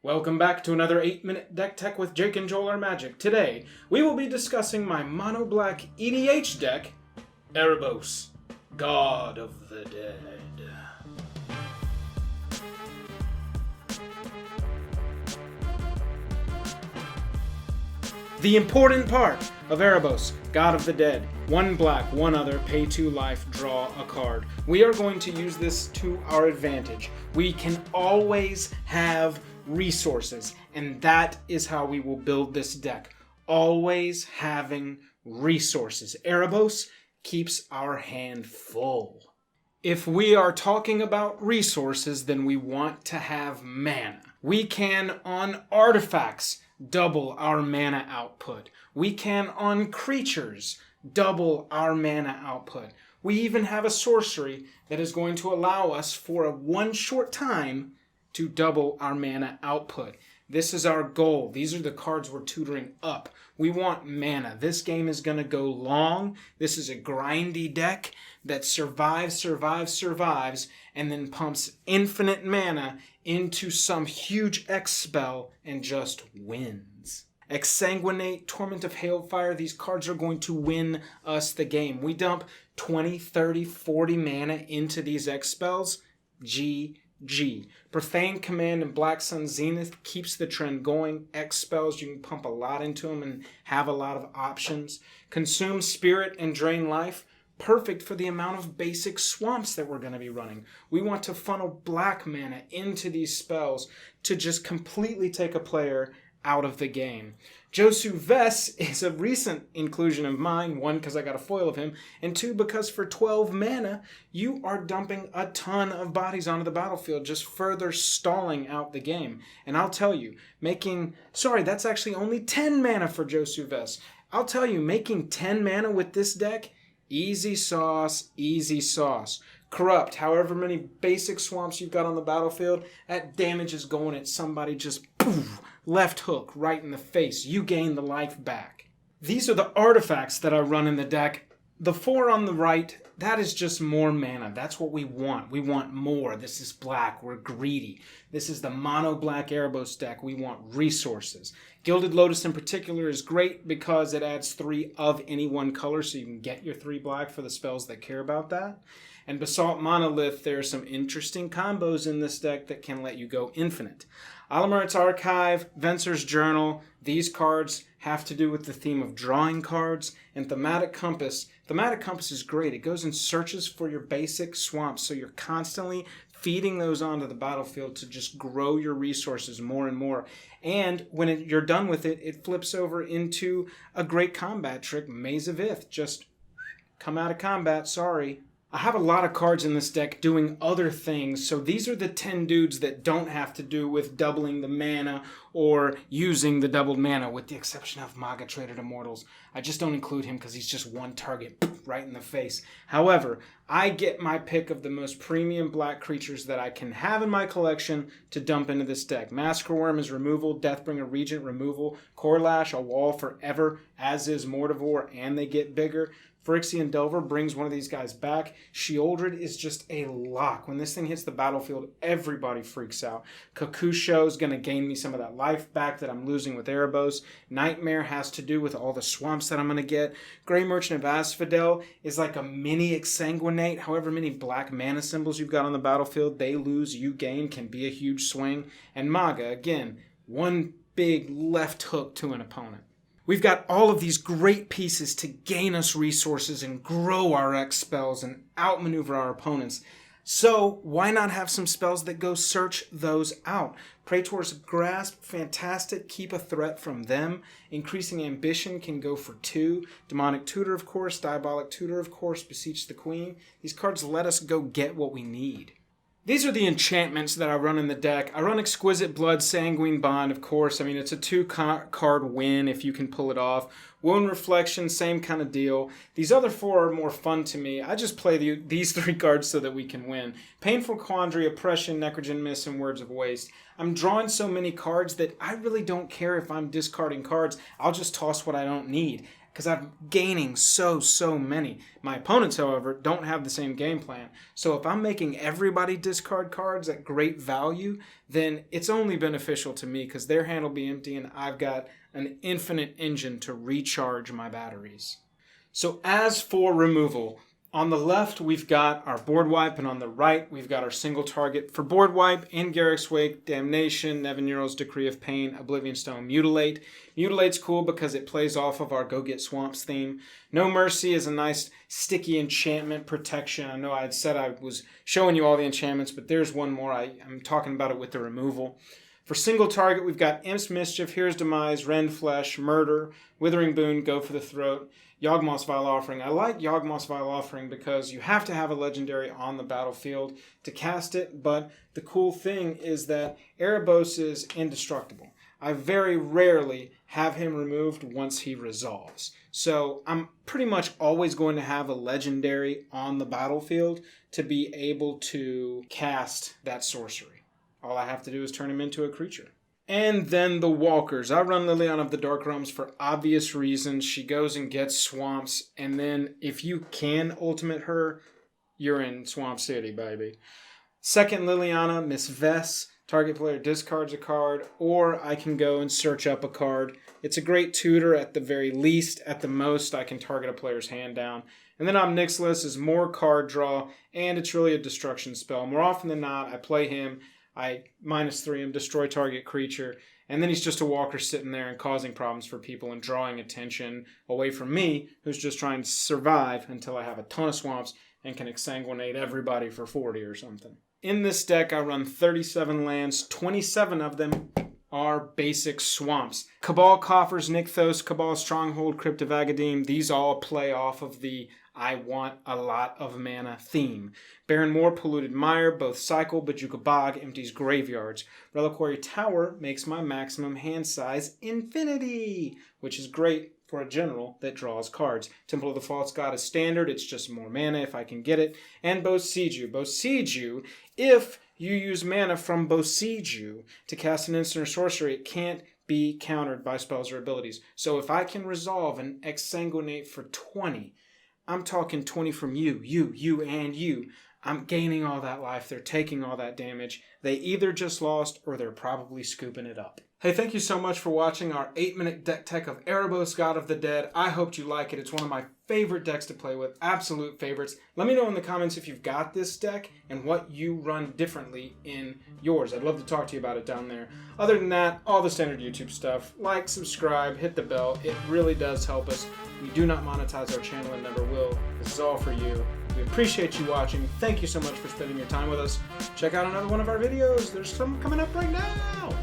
Welcome back to another 8-minute deck tech with Jake and Joel are Magic. Today, we will be discussing my mono-black EDH deck, Erebos, God of the Dead. The important part of Erebos, God of the Dead. 1 black, 1 other, pay 2 life, draw a card. We are going to use this to our advantage. We can always have resources, and that is how we will build this deck. Always having resources. Erebos keeps our hand full. If we are talking about resources, then we want to have mana. We can, on artifacts, double our mana output. We can, on creatures, double our mana output. We even have a sorcery that is going to allow us for one short time to double our mana output. This is our goal. These are the cards we're tutoring up. We want mana. This game is going to go long. This is a grindy deck that survives, and then pumps infinite mana into some huge X spell and just wins. Exsanguinate, Torment of Hailfire, these cards are going to win us the game. We dump 20, 30, 40 mana into these X spells. GG. Profane Command and Black Sun Zenith keeps the trend going. X spells, you can pump a lot into them and have a lot of options. Consume Spirit and Drain Life. Perfect for the amount of basic swamps that we're going to be running. We want to funnel black mana into these spells to just completely take a player out of the game. Josu Ves is a recent inclusion of mine, 1, because I got a foil of him, and 2, because for 12 mana, you are dumping a ton of bodies onto the battlefield, just further stalling out the game. And I'll tell you, that's actually only 10 mana for Josu Ves. I'll tell you, making 10 mana with this deck, easy sauce, easy sauce. Corrupt, however many basic swamps you've got on the battlefield, that damage is going at somebody just poof, left hook right in the face. You gain the life back. These are the artifacts that I run in the deck. The 4 on the right, that is just more mana. That's what we want. We want more. This is black. We're greedy. This is the mono black Erebos deck. We want resources. Gilded Lotus in particular is great because it adds 3 of any one color, so you can get your 3 black for the spells that care about that. And Basalt Monolith, there are some interesting combos in this deck that can let you go infinite. Alamart's Archive, Venser's Journal, these cards have to do with the theme of drawing cards. And Thematic Compass. Thematic Compass is great. It goes and searches for your basic swamps, so you're constantly feeding those onto the battlefield to just grow your resources more and more. And when you're done with it, it flips over into a great combat trick, Maze of Ith. Just come out of combat, sorry. I have a lot of cards in this deck doing other things, so these are the 10 dudes that don't have to do with doubling the mana or using the doubled mana, with the exception of Maga Traded Immortals. I just don't include him because he's just one target, right in the face. However, I get my pick of the most premium black creatures that I can have in my collection to dump into this deck. Massacre Worm is removal, Deathbringer Regent removal, Corlash, a wall forever, as is Mortivore, and they get bigger. Phyrexian Delver brings one of these guys back. Sheoldred is just a lock. When this thing hits the battlefield, everybody freaks out. Kakusho is going to gain me some of that life back that I'm losing with Erebos. Nightmare has to do with all the swamps that I'm going to get. Grey Merchant of Asphodel is like a mini Exsanguinate. However many black mana symbols you've got on the battlefield, they lose, you gain, can be a huge swing. And Maga, again, one big left hook to an opponent. We've got all of these great pieces to gain us resources and grow our X spells and outmaneuver our opponents. So why not have some spells that go search those out? Praetor's Grasp, fantastic. Keep a threat from them. Increasing Ambition can go for 2. Demonic Tutor, of course. Diabolic Tutor, of course. Beseech the Queen. These cards let us go get what we need. These are the enchantments that I run in the deck. I run Exquisite Blood, Sanguine Bond, of course. I mean, it's a 2-card win if you can pull it off. Wound Reflection, same kind of deal. These other 4 are more fun to me. I just play these 3 cards so that we can win. Painful Quandary, Oppression, Necrogen Mist, and Words of Waste. I'm drawing so many cards that I really don't care if I'm discarding cards. I'll just toss what I don't need. because I'm gaining so many. My opponents, however, don't have the same game plan. So if I'm making everybody discard cards at great value, then it's only beneficial to me because their hand will be empty and I've got an infinite engine to recharge my batteries. So as for removal, on the left, we've got our board wipe, and on the right, we've got our single target. For board wipe, in Garruk's Wake, Damnation, Nevin Neuro's Decree of Pain, Oblivion Stone, Mutilate. Mutilate's cool because it plays off of our Go Get Swamps theme. No Mercy is a nice sticky enchantment protection. I know I had said I was showing you all the enchantments, but there's one more. I'm talking about it with the removal. For single target, we've got Imp's Mischief, Here's Demise, Rend Flesh, Murder, Withering Boon, Go for the Throat, Yawgmoth's Vile Offering. I like Yawgmoth's Vile Offering because you have to have a legendary on the battlefield to cast it, but the cool thing is that Erebos is indestructible. I very rarely have him removed once he resolves. So I'm pretty much always going to have a legendary on the battlefield to be able to cast that sorcery. All I have to do is turn him into a creature. And then the walkers. I run Liliana of the Dark Realms for obvious reasons. She goes and gets swamps, and then if you can ultimate her, you're in Swamp City, baby. Second Liliana, Miss Vess. Target player discards a card, or I can go and search up a card. It's a great tutor at the very least. At the most, I can target a player's hand down. And then Omnixilus is more card draw, and it's really a destruction spell. More often than not, I play him. I -3 him, destroy target creature, and then he's just a walker sitting there and causing problems for people and drawing attention away from me, who's just trying to survive until I have a ton of swamps and can exsanguinate everybody for 40 or something. In this deck, I run 37 lands. 27 of them are basic swamps. Cabal Coffers, Nykthos, Cabal Stronghold, Crypt of Agadim, these all play off of the I want a lot of mana theme. Baron Moor, Polluted Mire, both cycle. Bojuka Bog empties graveyards. Reliquary Tower makes my maximum hand size infinity, which is great for a general that draws cards. Temple of the False God is standard. It's just more mana if I can get it. And Boseiju. Boseiju, if you use mana from Boseiju to cast an instant or sorcery, it can't be countered by spells or abilities. So if I can resolve an Exsanguinate for 20, I'm talking 20 from you, and you. I'm gaining all that life. They're taking all that damage. They either just lost or they're probably scooping it up. Hey, thank you so much for watching our 8-minute deck tech of Erebos, God of the Dead. I hope you like it. It's one of my favorite decks to play with. Absolute favorites. Let me know in the comments if you've got this deck and what you run differently in yours. I'd love to talk to you about it down there. Other than that, all the standard YouTube stuff. Like, subscribe, hit the bell. It really does help us. We do not monetize our channel and never will. This is all for you. We appreciate you watching. Thank you so much for spending your time with us. Check out another one of our videos. There's some coming up right now.